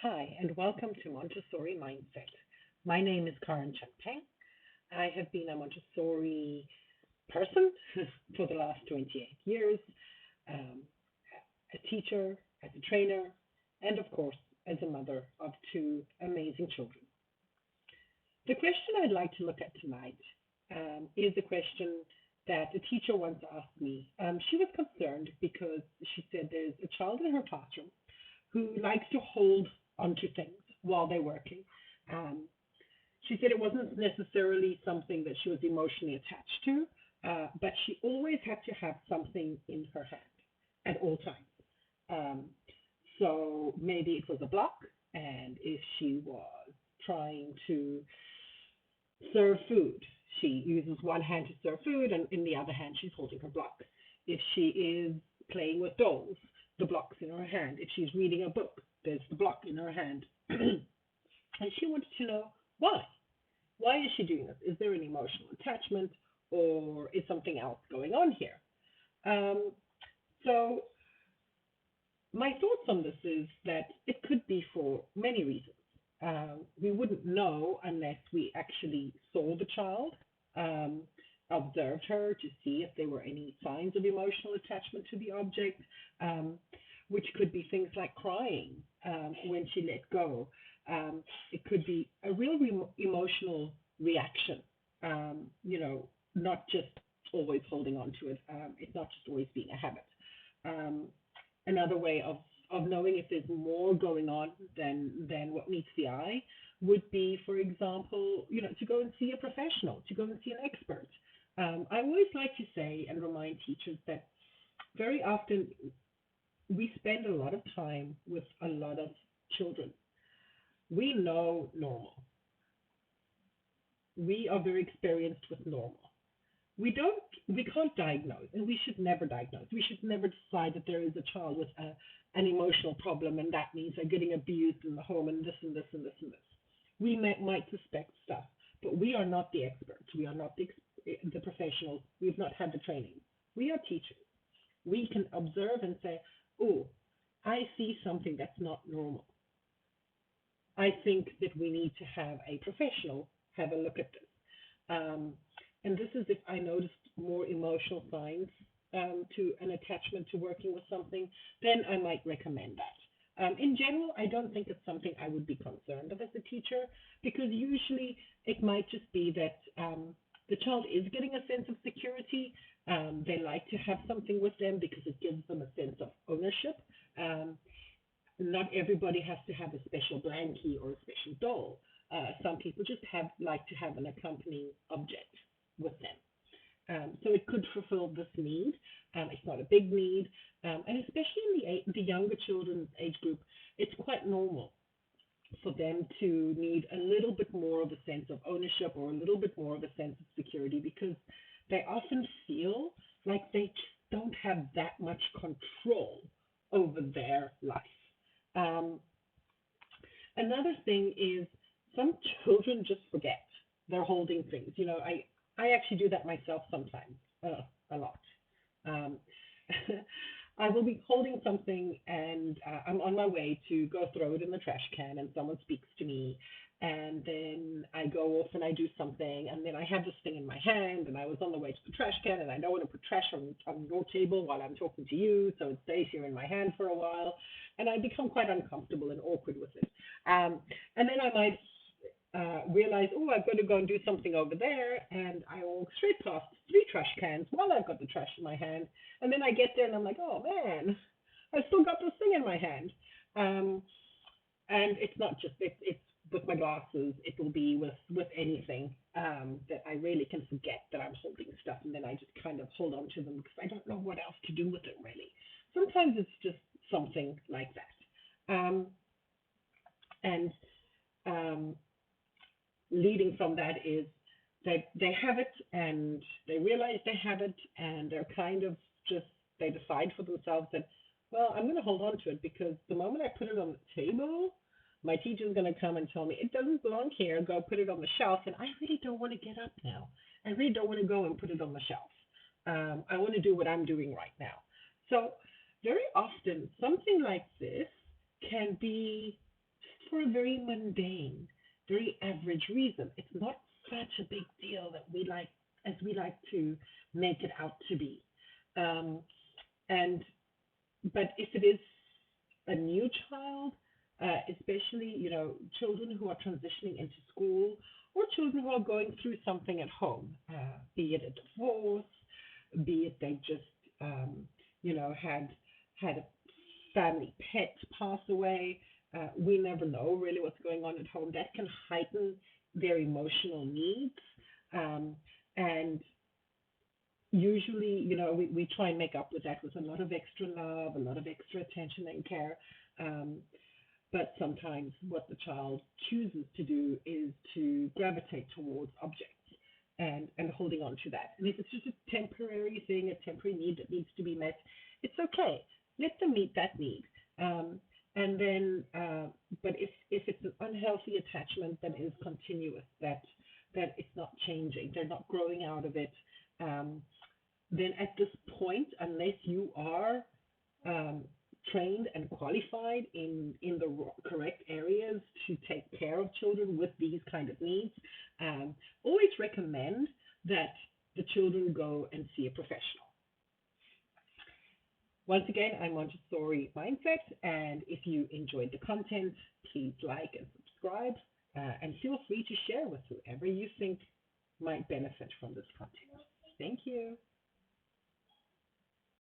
Hi, and welcome to Montessori Mindset. My name is Karen Champagne. I have been a Montessori person for the last 28 years, um, a teacher, as a trainer, and of course, as a mother of two amazing children. The question I'd like to look at tonight is a question that a teacher once asked me. She was concerned because she said there's a child in her classroom who likes to hold onto things while they're working. Um, she said it wasn't necessarily something that she was emotionally attached to, but she always had to have something in her hand at all times. Um, so maybe it was a block, and if she was trying to serve food, she uses one hand to serve food, and in the other hand, she's holding her block. If she is playing with dolls, the block's in her hand. If she's reading a book, there's the block in her hand. And she wanted to know why. Why is she doing this? Is there an emotional attachment, or is something else going on here? Um, so my thoughts on this is that it could be for many reasons. We wouldn't know unless we actually saw the child, um, observed her to see if there were any signs of emotional attachment to the object, um, which could be things like crying when she let go. It could be a real emotional reaction, not just always holding on to it. It's not just always being a habit. Um, Another way of knowing if there's more going on than what meets the eye would be, for example, to go and see a professional, to go and see an expert. I always like to say and remind teachers that very often we spend a lot of time with a lot of children. We know normal. We are very experienced with normal. We can't diagnose, and we should never diagnose. We should never decide that there is a child with an emotional problem, and that means they're getting abused in the home, and this and this and this and this. Might suspect stuff, but we are not the experts. We are not the professionals. We've not had the training. We are teachers. We can observe and say, oh, I see something that's not normal. I think that we need to have a professional have a look at this. Um, and this is if I noticed more emotional signs to an attachment to working with something, then I might recommend that. In general, I don't think it's something I would be concerned of as a teacher, because usually it might just be that the child is getting a sense of security. They like to have something with them because it gives them a sense of ownership. Um, Not everybody has to have a special blankie or a special doll. Some people just like to have an accompanying object with them. So it could fulfill this need. It's not a big need, and especially in the younger children's age group, it's quite normal for them to need a little bit more of a sense of ownership or a little bit more of a sense of security, because they often feel like they don't have that much control over their life. Um, Another thing is some children just forget they're holding things. I actually do that myself sometimes, a lot. Um, I will be holding something, and I'm on my way to go throw it in the trash can, and someone speaks to me, and then I go off and I do something, and then I have this thing in my hand, and I was on the way to the trash can, and I don't want to put trash on your table while I'm talking to you, so it stays here in my hand for a while, and I become quite uncomfortable and awkward with it. And then I might realize, oh, I've got to go and do something over there, and I walk straight past three trash cans while I've got the trash in my hand, and then I get there and I'm like, oh man, I've still got this thing in my hand. Um, and it's not just it's with my glasses. It will be with anything that I really can forget that I'm holding stuff, and then I just kind of hold on to them because I don't know what else to do with it really. Sometimes it's just something like that, and um, leading from that is they have it and they realize they have it, and they're kind of just they decide for themselves that, well, I'm going to hold on to it because the moment I put it on the table, my teacher's going to come and tell me it doesn't belong here, go put it on the shelf, and I really don't want to get up now. I really don't want to go and put it on the shelf. I want to do what I'm doing right now. So very often something like this can be for a very mundane, very average reason. It's not such a big deal that we like to make it out to be. Um, and but if it is a new child, especially children who are transitioning into school or children who are going through something at home, be it a divorce, be it they just had a family pet pass away. We never know really what's going on at home. That can heighten their emotional needs. Um, and usually, we try and make up with that with a lot of extra love, a lot of extra attention and care. Um, but sometimes what the child chooses to do is to gravitate towards objects and holding on to that. And if it's just a temporary thing, a temporary need that needs to be met, it's okay. Let them meet that need. And then, but if it's an unhealthy attachment that is continuous, that it's not changing, they're not growing out of it, um, then at this point, unless you are um, trained and qualified in the correct areas to take care of children with these kind of needs, always recommend that the children go and see a professional. Once again, I'm Montessori Mindset, and if you enjoyed the content, please like and subscribe, and feel free to share with whoever you think might benefit from this content. Thank you.